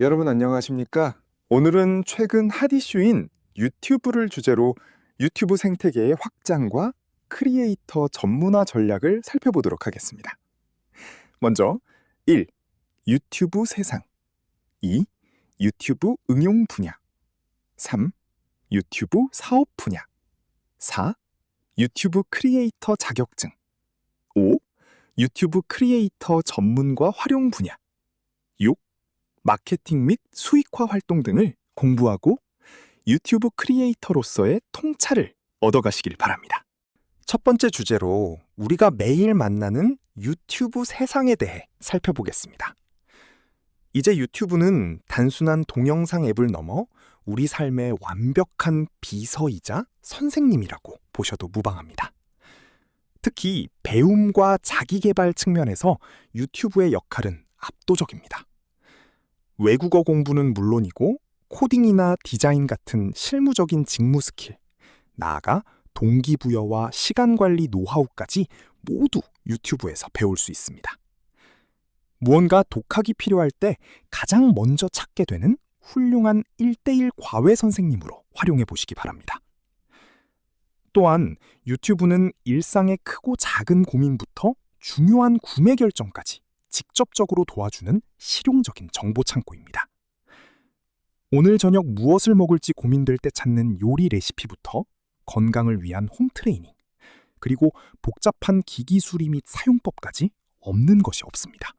여러분 안녕하십니까? 오늘은 최근 핫 이슈인 유튜브를 주제로 유튜브 생태계의 확장과 크리에이터 전문화 전략을 살펴보도록 하겠습니다. 먼저 1. 유튜브 세상 2. 유튜브 응용 분야 3. 유튜브 사업 분야 4. 유튜브 크리에이터 자격증 5. 유튜브 크리에이터 전문과 활용 분야 6. 마케팅 및 수익화 활동 등을 공부하고 유튜브 크리에이터로서의 통찰을 얻어가시길 바랍니다. 첫 번째 주제로 우리가 매일 만나는 유튜브 세상에 대해 살펴보겠습니다. 이제 유튜브는 단순한 동영상 앱을 넘어 우리 삶의 완벽한 비서이자 선생님이라고 보셔도 무방합니다. 특히 배움과 자기계발 측면에서 유튜브의 역할은 압도적입니다. 외국어 공부는 물론이고 코딩이나 디자인 같은 실무적인 직무 스킬, 나아가 동기부여와 시간관리 노하우까지 모두 유튜브에서 배울 수 있습니다. 무언가 독학이 필요할 때 가장 먼저 찾게 되는 훌륭한 1:1 과외 선생님으로 활용해 보시기 바랍니다. 또한 유튜브는 일상의 크고 작은 고민부터 중요한 구매 결정까지 직접적으로 도와주는 실용적인 정보 창고입니다. 오늘 저녁 무엇을 먹을지 고민될 때 찾는 요리 레시피부터 건강을 위한 홈 트레이닝, 그리고 복잡한 기기 수리 및 사용법까지 없는 것이 없습니다.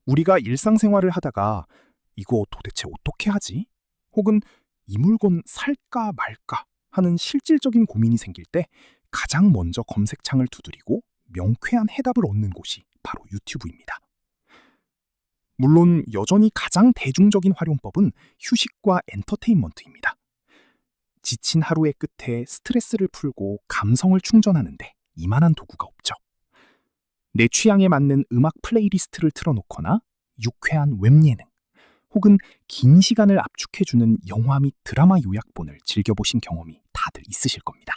우리가 일상생활을 하다가 이거 도대체 어떻게 하지? 혹은 이 물건 살까 말까 하는 실질적인 고민이 생길 때 가장 먼저 검색창을 두드리고 명쾌한 해답을 얻는 곳이 바로 유튜브입니다. 물론 여전히 가장 대중적인 활용법은 휴식과 엔터테인먼트입니다. 지친 하루의 끝에 스트레스를 풀고 감성을 충전하는데 이만한 도구가 없죠. 내 취향에 맞는 음악 플레이리스트를 틀어놓거나 유쾌한 웹예능, 혹은 긴 시간을 압축해주는 영화 및 드라마 요약본을 즐겨보신 경험이 다들 있으실 겁니다.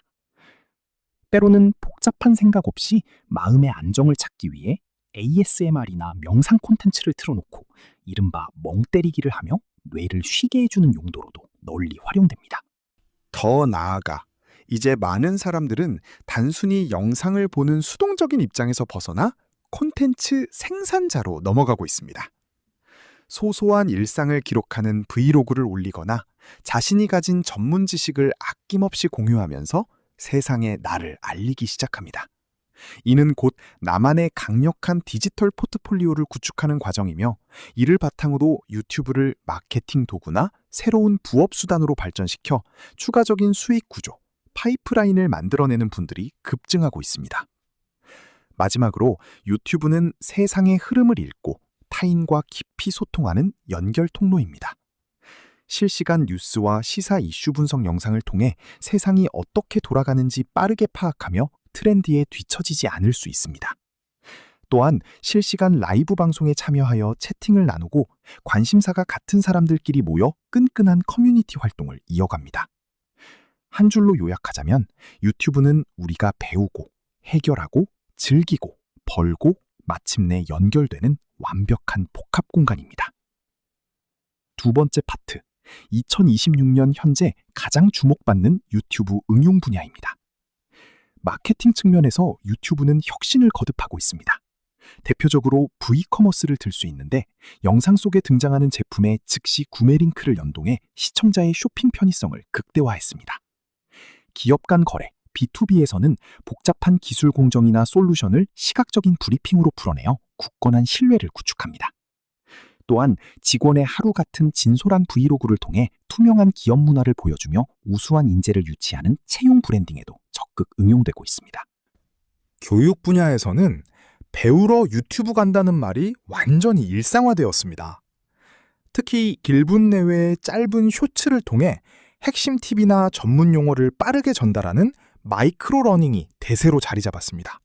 때로는 복잡한 생각 없이 마음의 안정을 찾기 위해 ASMR이나 명상 콘텐츠를 틀어놓고 이른바 멍 때리기를 하며 뇌를 쉬게 해주는 용도로도 널리 활용됩니다. 더 나아가 이제 많은 사람들은 단순히 영상을 보는 수동적인 입장에서 벗어나 콘텐츠 생산자로 넘어가고 있습니다. 소소한 일상을 기록하는 브이로그를 올리거나 자신이 가진 전문 지식을 아낌없이 공유하면서 세상에 나를 알리기 시작합니다. 이는 곧 나만의 강력한 디지털 포트폴리오를 구축하는 과정이며, 이를 바탕으로 유튜브를 마케팅 도구나 새로운 부업 수단으로 발전시켜 추가적인 수익 구조, 파이프라인을 만들어내는 분들이 급증하고 있습니다. 마지막으로 유튜브는 세상의 흐름을 읽고 타인과 깊이 소통하는 연결 통로입니다. 실시간 뉴스와 시사 이슈 분석 영상을 통해 세상이 어떻게 돌아가는지 빠르게 파악하며 트렌드에 뒤처지지 않을 수 있습니다. 또한 실시간 라이브 방송에 참여하여 채팅을 나누고 관심사가 같은 사람들끼리 모여 끈끈한 커뮤니티 활동을 이어갑니다. 한 줄로 요약하자면 유튜브는 우리가 배우고, 해결하고, 즐기고, 벌고, 마침내 연결되는 완벽한 복합 공간입니다. 두 번째 파트, 2026년 현재 가장 주목받는 유튜브 응용 분야입니다. 마케팅 측면에서 유튜브는 혁신을 거듭하고 있습니다. 대표적으로 V커머스를 들 수 있는데, 영상 속에 등장하는 제품의 즉시 구매 링크를 연동해 시청자의 쇼핑 편의성을 극대화했습니다. 기업 간 거래, B2B에서는 복잡한 기술 공정이나 솔루션을 시각적인 브리핑으로 풀어내어 굳건한 신뢰를 구축합니다. 또한 직원의 하루 같은 진솔한 브이로그를 통해 투명한 기업 문화를 보여주며 우수한 인재를 유치하는 채용 브랜딩에도 적극 응용되고 있습니다. 교육 분야에서는 배우러 유튜브 간다는 말이 완전히 일상화되었습니다. 특히 길분 내외의 짧은 쇼츠를 통해 핵심 팁이나 전문 용어를 빠르게 전달하는 마이크로 러닝이 대세로 자리 잡았습니다.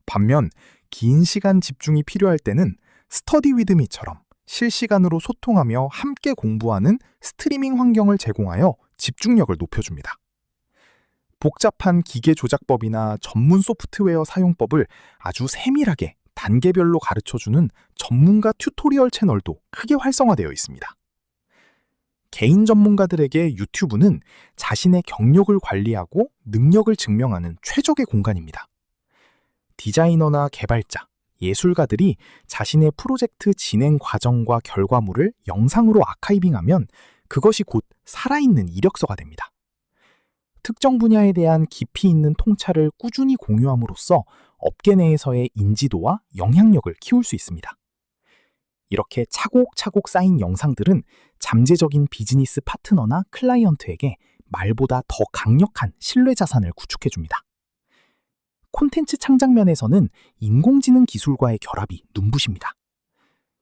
반면 긴 시간 집중이 필요할 때는 스터디 위드 미처럼 실시간으로 소통하며 함께 공부하는 스트리밍 환경을 제공하여 집중력을 높여줍니다. 복잡한 기계 조작법이나 전문 소프트웨어 사용법을 아주 세밀하게 단계별로 가르쳐주는 전문가 튜토리얼 채널도 크게 활성화되어 있습니다. 개인 전문가들에게 유튜브는 자신의 경력을 관리하고 능력을 증명하는 최적의 공간입니다. 디자이너나 개발자, 예술가들이 자신의 프로젝트 진행 과정과 결과물을 영상으로 아카이빙하면 그것이 곧 살아있는 이력서가 됩니다. 특정 분야에 대한 깊이 있는 통찰을 꾸준히 공유함으로써 업계 내에서의 인지도와 영향력을 키울 수 있습니다. 이렇게 차곡차곡 쌓인 영상들은 잠재적인 비즈니스 파트너나 클라이언트에게 말보다 더 강력한 신뢰 자산을 구축해줍니다. 콘텐츠 창작면에서는 인공지능 기술과의 결합이 눈부십니다.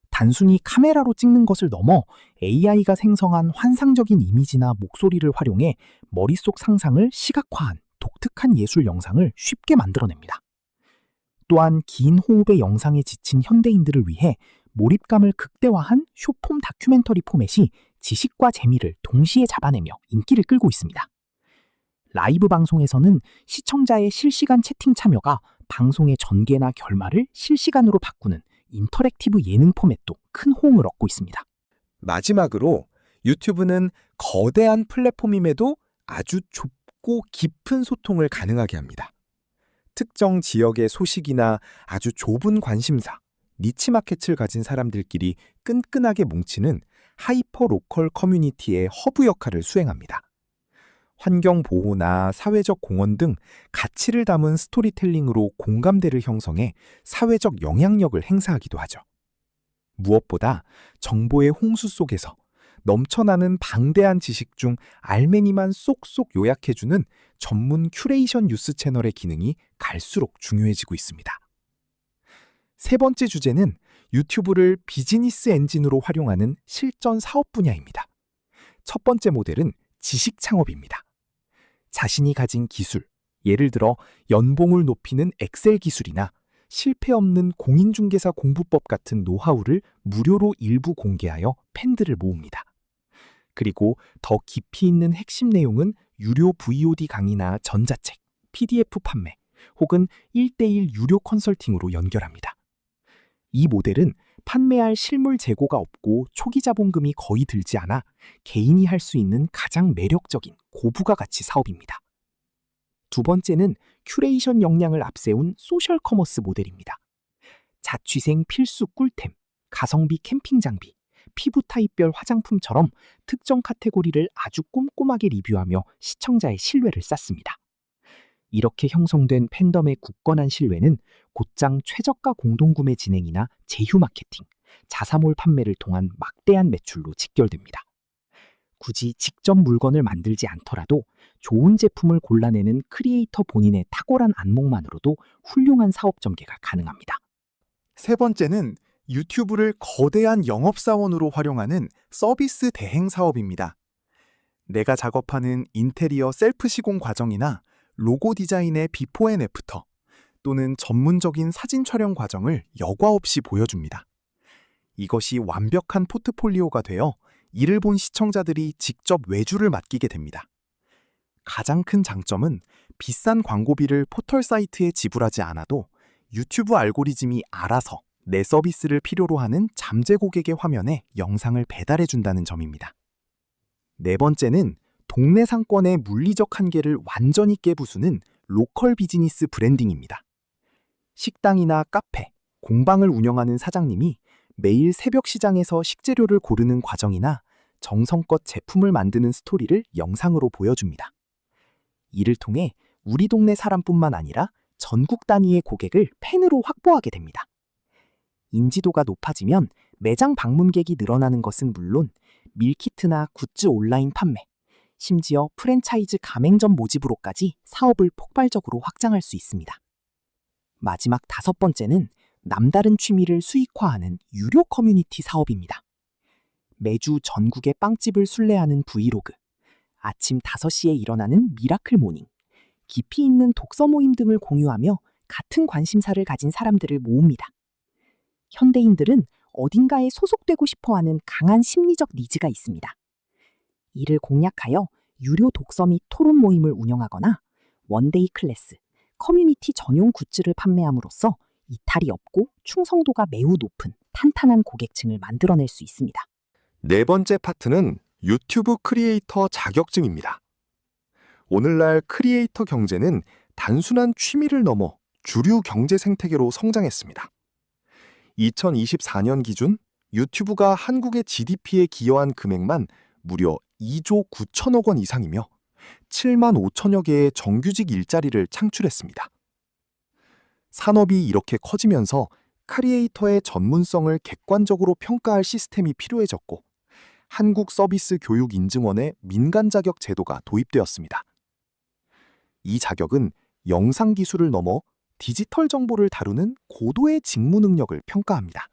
단순히 카메라로 찍는 것을 넘어 AI가 생성한 환상적인 이미지나 목소리를 활용해 머릿속 상상을 시각화한 독특한 예술 영상을 쉽게 만들어냅니다. 또한 긴 호흡의 영상에 지친 현대인들을 위해 몰입감을 극대화한 숏폼 다큐멘터리 포맷이 지식과 재미를 동시에 잡아내며 인기를 끌고 있습니다. 라이브 방송에서는 시청자의 실시간 채팅 참여가 방송의 전개나 결말을 실시간으로 바꾸는 인터랙티브 예능 포맷도 큰 호응을 얻고 있습니다. 마지막으로 유튜브는 거대한 플랫폼임에도 아주 좁고 깊은 소통을 가능하게 합니다. 특정 지역의 소식이나 아주 좁은 관심사, 니치 마켓을 가진 사람들끼리 끈끈하게 뭉치는 하이퍼 로컬 커뮤니티의 허브 역할을 수행합니다. 환경 보호나 사회적 공헌 등 가치를 담은 스토리텔링으로 공감대를 형성해 사회적 영향력을 행사하기도 하죠. 무엇보다 정보의 홍수 속에서 넘쳐나는 방대한 지식 중 알맹이만 쏙쏙 요약해주는 전문 큐레이션 뉴스 채널의 기능이 갈수록 중요해지고 있습니다. 세 번째 주제는 유튜브를 비즈니스 엔진으로 활용하는 실전 사업 분야입니다. 첫 번째 모델은 지식 창업입니다. 자신이 가진 기술, 예를 들어 연봉을 높이는 엑셀 기술이나 실패 없는 공인중개사 공부법 같은 노하우를 무료로 일부 공개하여 팬들을 모읍니다. 그리고 더 깊이 있는 핵심 내용은 유료 VOD 강의나 전자책, PDF 판매, 혹은 1:1 유료 컨설팅으로 연결합니다. 이 모델은 판매할 실물 재고가 없고 초기 자본금이 거의 들지 않아 개인이 할 수 있는 가장 매력적인 고부가 가치 사업입니다. 두 번째는 큐레이션 역량을 앞세운 소셜 커머스 모델입니다. 자취생 필수 꿀템, 가성비 캠핑 장비, 피부 타입별 화장품처럼 특정 카테고리를 아주 꼼꼼하게 리뷰하며 시청자의 신뢰를 쌓습니다. 이렇게 형성된 팬덤의 굳건한 신뢰는 곧장 최저가 공동구매 진행이나 제휴 마케팅, 자사몰 판매를 통한 막대한 매출로 직결됩니다. 굳이 직접 물건을 만들지 않더라도 좋은 제품을 골라내는 크리에이터 본인의 탁월한 안목만으로도 훌륭한 사업 전개가 가능합니다. 세 번째는 유튜브를 거대한 영업사원으로 활용하는 서비스 대행 사업입니다. 내가 작업하는 인테리어 셀프 시공 과정이나 로고 디자인의 비포 앤 애프터, 또는 전문적인 사진 촬영 과정을 여과 없이 보여줍니다. 이것이 완벽한 포트폴리오가 되어 이를 본 시청자들이 직접 외주를 맡기게 됩니다. 가장 큰 장점은 비싼 광고비를 포털 사이트에 지불하지 않아도 유튜브 알고리즘이 알아서 내 서비스를 필요로 하는 잠재 고객의 화면에 영상을 배달해준다는 점입니다. 네 번째는 동네 상권의 물리적 한계를 완전히 깨부수는 로컬 비즈니스 브랜딩입니다. 식당이나 카페, 공방을 운영하는 사장님이 매일 새벽 시장에서 식재료를 고르는 과정이나 정성껏 제품을 만드는 스토리를 영상으로 보여줍니다. 이를 통해 우리 동네 사람뿐만 아니라 전국 단위의 고객을 팬으로 확보하게 됩니다. 인지도가 높아지면 매장 방문객이 늘어나는 것은 물론 밀키트나 굿즈 온라인 판매, 심지어 프랜차이즈 가맹점 모집으로까지 사업을 폭발적으로 확장할 수 있습니다. 마지막 다섯 번째는 남다른 취미를 수익화하는 유료 커뮤니티 사업입니다. 매주 전국의 빵집을 순례하는 브이로그, 아침 5시에 일어나는 미라클 모닝, 깊이 있는 독서 모임 등을 공유하며 같은 관심사를 가진 사람들을 모읍니다. 현대인들은 어딘가에 소속되고 싶어하는 강한 심리적 니즈가 있습니다. 이를 공략하여 유료 독서 및 토론 모임을 운영하거나 원데이 클래스, 커뮤니티 전용 굿즈를 판매함으로써 이탈이 없고 충성도가 매우 높은 탄탄한 고객층을 만들어낼 수 있습니다. 네 번째 파트는 유튜브 크리에이터 자격증입니다. 오늘날 크리에이터 경제는 단순한 취미를 넘어 주류 경제 생태계로 성장했습니다. 2024년 기준 유튜브가 한국의 GDP에 기여한 금액만 무려 2조 9천억 원 이상이며 7만 5천여 개의 정규직 일자리를 창출했습니다. 산업이 이렇게 커지면서 크리에이터의 전문성을 객관적으로 평가할 시스템이 필요해졌고 한국서비스교육인증원의 민간 자격 제도가 도입되었습니다. 이 자격은 영상 기술을 넘어 디지털 정보를 다루는 고도의 직무 능력을 평가합니다.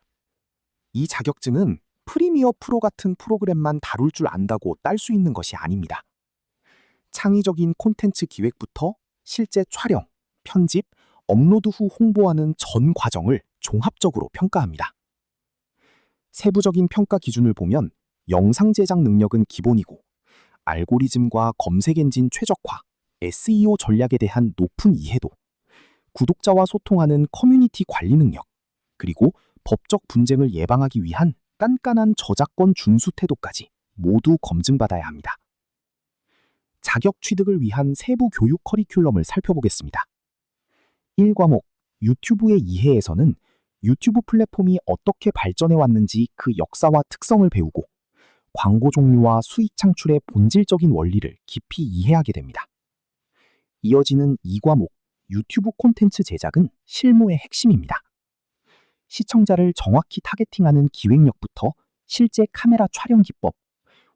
이 자격증은 프리미어 프로 같은 프로그램만 다룰 줄 안다고 딸 수 있는 것이 아닙니다. 창의적인 콘텐츠 기획부터 실제 촬영, 편집, 업로드 후 홍보하는 전 과정을 종합적으로 평가합니다. 세부적인 평가 기준을 보면 영상 제작 능력은 기본이고 알고리즘과 검색 엔진 최적화, SEO 전략에 대한 높은 이해도, 구독자와 소통하는 커뮤니티 관리 능력, 그리고 법적 분쟁을 예방하기 위한 깐깐한 저작권 준수 태도까지 모두 검증받아야 합니다. 자격 취득을 위한 세부 교육 커리큘럼을 살펴보겠습니다. 1과목 유튜브의 이해에서는 유튜브 플랫폼이 어떻게 발전해 왔는지 그 역사와 특성을 배우고 광고 종류와 수익 창출의 본질적인 원리를 깊이 이해하게 됩니다. 이어지는 2과목 유튜브 콘텐츠 제작은 실무의 핵심입니다. 시청자를 정확히 타겟팅하는 기획력부터 실제 카메라 촬영 기법,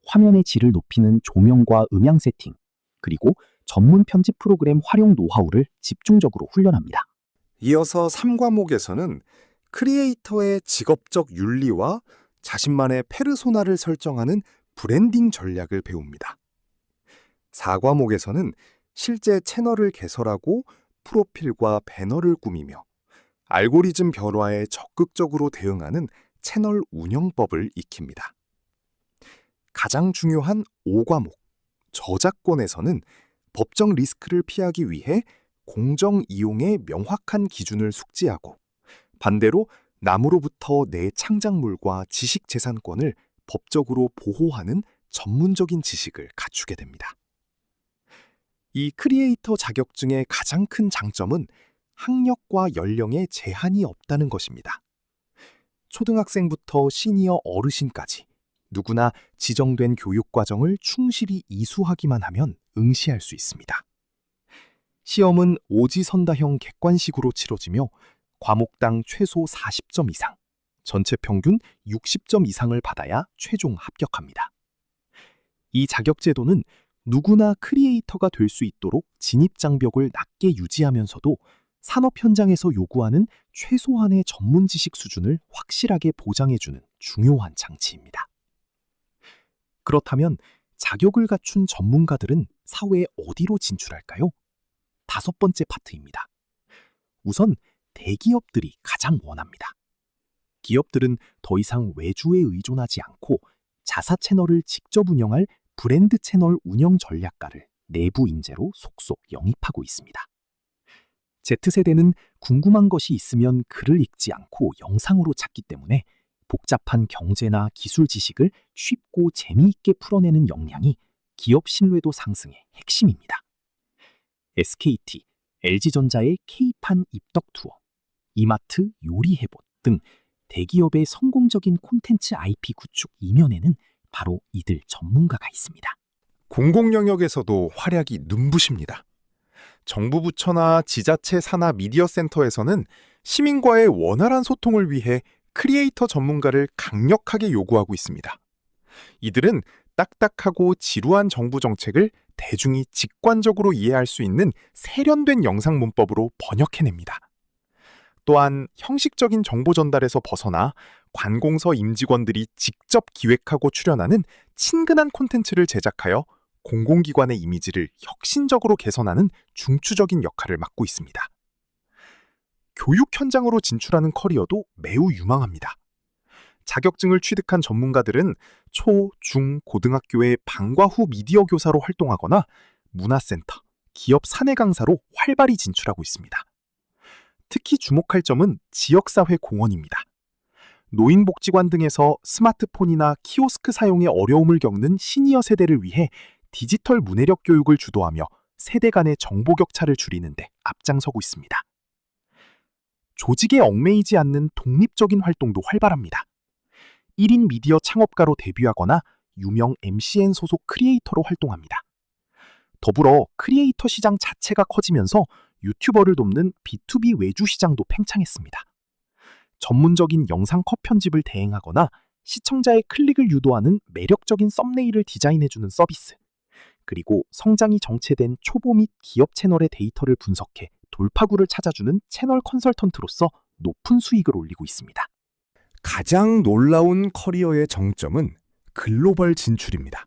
화면의 질을 높이는 조명과 음향 세팅, 그리고 전문 편집 프로그램 활용 노하우를 집중적으로 훈련합니다. 이어서 3과목에서는 크리에이터의 직업적 윤리와 자신만의 페르소나를 설정하는 브랜딩 전략을 배웁니다. 4과목에서는 실제 채널을 개설하고 프로필과 배너를 꾸미며 알고리즘 변화에 적극적으로 대응하는 채널 운영법을 익힙니다. 가장 중요한 5과목, 저작권에서는 법적 리스크를 피하기 위해 공정 이용의 명확한 기준을 숙지하고 반대로 남으로부터 내 창작물과 지식재산권을 법적으로 보호하는 전문적인 지식을 갖추게 됩니다. 이 크리에이터 자격증의 가장 큰 장점은 학력과 연령에 제한이 없다는 것입니다. 초등학생부터 시니어 어르신까지 누구나 지정된 교육과정을 충실히 이수하기만 하면 응시할 수 있습니다. 시험은 오지선다형 객관식으로 치러지며 과목당 최소 40점 이상, 전체 평균 60점 이상을 받아야 최종 합격합니다. 이 자격제도는 누구나 크리에이터가 될 수 있도록 진입장벽을 낮게 유지하면서도 산업 현장에서 요구하는 최소한의 전문 지식 수준을 확실하게 보장해주는 중요한 장치입니다. 그렇다면 자격을 갖춘 전문가들은 사회에 어디로 진출할까요? 5번째 파트입니다. 우선 대기업들이 가장 원합니다. 기업들은 더 이상 외주에 의존하지 않고 자사 채널을 직접 운영할 브랜드 채널 운영 전략가를 내부 인재로 속속 영입하고 있습니다. Z세대는 궁금한 것이 있으면 글을 읽지 않고 영상으로 찾기 때문에 복잡한 경제나 기술 지식을 쉽고 재미있게 풀어내는 역량이 기업 신뢰도 상승의 핵심입니다. SKT, LG전자의 K판 입덕 투어, 이마트 요리 해봇 등 대기업의 성공적인 콘텐츠 IP 구축 이면에는 바로 이들 전문가가 있습니다. 공공 영역에서도 활약이 눈부십니다. 정부 부처나 지자체 산하 미디어 센터에서는 시민과의 원활한 소통을 위해 크리에이터 전문가를 강력하게 요구하고 있습니다. 이들은 딱딱하고 지루한 정부 정책을 대중이 직관적으로 이해할 수 있는 세련된 영상 문법으로 번역해냅니다. 또한 형식적인 정보 전달에서 벗어나 관공서 임직원들이 직접 기획하고 출연하는 친근한 콘텐츠를 제작하여 공공기관의 이미지를 혁신적으로 개선하는 중추적인 역할을 맡고 있습니다. 교육 현장으로 진출하는 커리어도 매우 유망합니다. 자격증을 취득한 전문가들은 초, 중, 고등학교의 방과 후 미디어 교사로 활동하거나 문화센터, 기업 사내 강사로 활발히 진출하고 있습니다. 특히 주목할 점은 지역사회 공헌입니다. 노인복지관 등에서 스마트폰이나 키오스크 사용에 어려움을 겪는 시니어 세대를 위해 디지털 문해력 교육을 주도하며 세대 간의 정보 격차를 줄이는 데 앞장서고 있습니다. 조직에 얽매이지 않는 독립적인 활동도 활발합니다. 1인 미디어 창업가로 데뷔하거나 유명 MCN 소속 크리에이터로 활동합니다. 더불어 크리에이터 시장 자체가 커지면서 유튜버를 돕는 B2B 외주 시장도 팽창했습니다. 전문적인 영상 컷 편집을 대행하거나 시청자의 클릭을 유도하는 매력적인 썸네일을 디자인해주는 서비스, 그리고 성장이 정체된 초보 및 기업 채널의 데이터를 분석해 돌파구를 찾아주는 채널 컨설턴트로서 높은 수익을 올리고 있습니다. 가장 놀라운 커리어의 정점은 글로벌 진출입니다.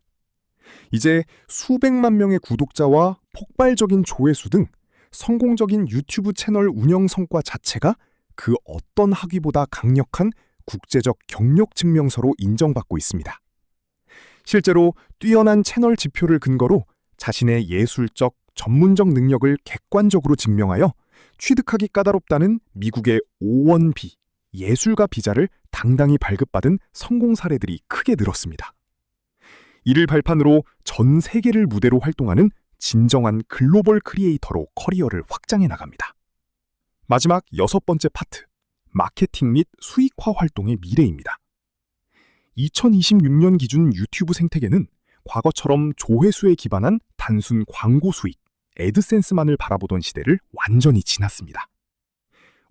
이제 수백만 명의 구독자와 폭발적인 조회수 등 성공적인 유튜브 채널 운영 성과 자체가 그 어떤 학위보다 강력한 국제적 경력 증명서로 인정받고 있습니다. 실제로 뛰어난 채널 지표를 근거로 자신의 예술적, 전문적 능력을 객관적으로 증명하여 취득하기 까다롭다는 미국의 O1B, 예술가 비자를 당당히 발급받은 성공 사례들이 크게 늘었습니다. 이를 발판으로 전 세계를 무대로 활동하는 진정한 글로벌 크리에이터로 커리어를 확장해 나갑니다. 마지막 6번째 파트, 마케팅 및 수익화 활동의 미래입니다. 2026년 기준 유튜브 생태계는 과거처럼 조회수에 기반한 단순 광고 수익, 애드센스만을 바라보던 시대를 완전히 지났습니다.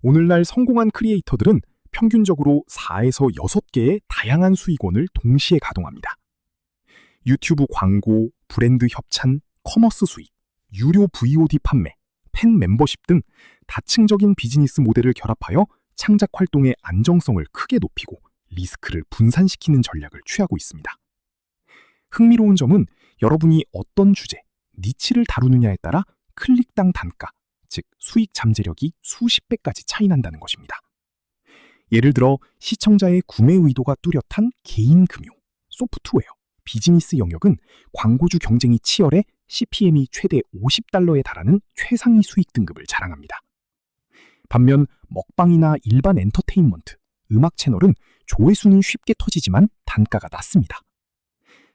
오늘날 성공한 크리에이터들은 평균적으로 4에서 6개의 다양한 수익원을 동시에 가동합니다. 유튜브 광고, 브랜드 협찬, 커머스 수익, 유료 VOD 판매, 팬 멤버십 등 다층적인 비즈니스 모델을 결합하여 창작 활동의 안정성을 크게 높이고 리스크를 분산시키는 전략을 취하고 있습니다. 흥미로운 점은 여러분이 어떤 주제, 니치를 다루느냐에 따라 클릭당 단가, 즉 수익 잠재력이 수십 배까지 차이 난다는 것입니다. 예를 들어 시청자의 구매 의도가 뚜렷한 개인 금융, 소프트웨어, 비즈니스 영역은 광고주 경쟁이 치열해 CPM이 최대 $50에 달하는 최상위 수익 등급을 자랑합니다. 반면 먹방이나 일반 엔터테인먼트, 음악 채널은 조회수는 쉽게 터지지만 단가가 낮습니다.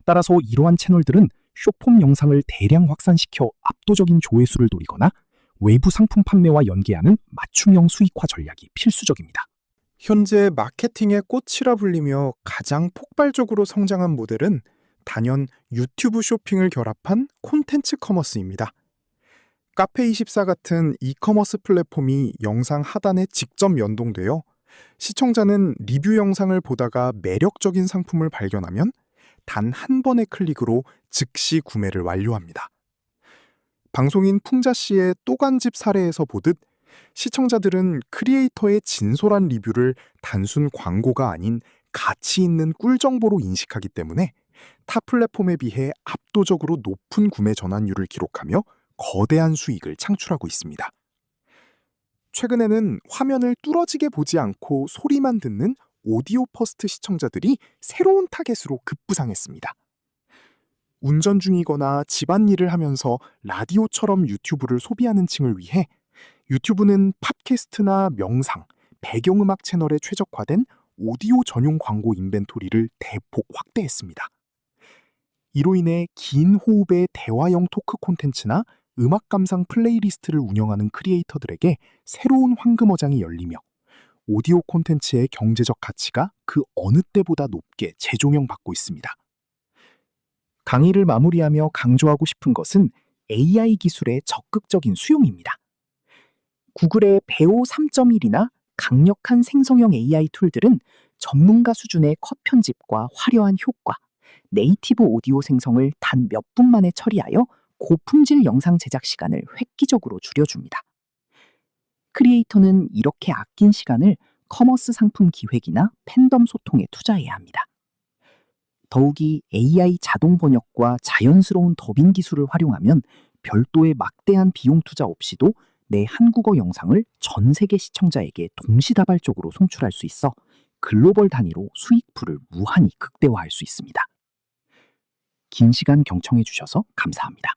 따라서 이러한 채널들은 숏폼 영상을 대량 확산시켜 압도적인 조회수를 노리거나 외부 상품 판매와 연계하는 맞춤형 수익화 전략이 필수적입니다. 현재 마케팅의 꽃이라 불리며 가장 폭발적으로 성장한 모델은 단연 유튜브 쇼핑을 결합한 콘텐츠 커머스입니다. 카페24 같은 이커머스 플랫폼이 영상 하단에 직접 연동되어 시청자는 리뷰 영상을 보다가 매력적인 상품을 발견하면 단 한 번의 클릭으로 즉시 구매를 완료합니다. 방송인 풍자 씨의 또간집 사례에서 보듯 시청자들은 크리에이터의 진솔한 리뷰를 단순 광고가 아닌 가치 있는 꿀정보로 인식하기 때문에 타 플랫폼에 비해 압도적으로 높은 구매 전환율을 기록하며 거대한 수익을 창출하고 있습니다. 최근에는 화면을 뚫어지게 보지 않고 소리만 듣는 오디오 퍼스트 시청자들이 새로운 타겟으로 급부상했습니다. 운전 중이거나 집안일을 하면서 라디오처럼 유튜브를 소비하는 층을 위해 유튜브는 팟캐스트나 명상, 배경음악 채널에 최적화된 오디오 전용 광고 인벤토리를 대폭 확대했습니다. 이로 인해 긴 호흡의 대화형 토크 콘텐츠나 음악 감상 플레이리스트를 운영하는 크리에이터들에게 새로운 황금어장이 열리며 오디오 콘텐츠의 경제적 가치가 그 어느 때보다 높게 재조명받고 있습니다. 강의를 마무리하며 강조하고 싶은 것은 AI 기술의 적극적인 수용입니다. 구글의 배오 3.1이나 강력한 생성형 AI 툴들은 전문가 수준의 컷 편집과 화려한 효과, 네이티브 오디오 생성을 단 몇 분 만에 처리하여 고품질 영상 제작 시간을 획기적으로 줄여줍니다. 크리에이터는 이렇게 아낀 시간을 커머스 상품 기획이나 팬덤 소통에 투자해야 합니다. 더욱이 AI 자동 번역과 자연스러운 더빙 기술을 활용하면 별도의 막대한 비용 투자 없이도 내 한국어 영상을 전 세계 시청자에게 동시다발적으로 송출할 수 있어 글로벌 단위로 수익풀을 무한히 극대화할 수 있습니다. 긴 시간 경청해 주셔서 감사합니다.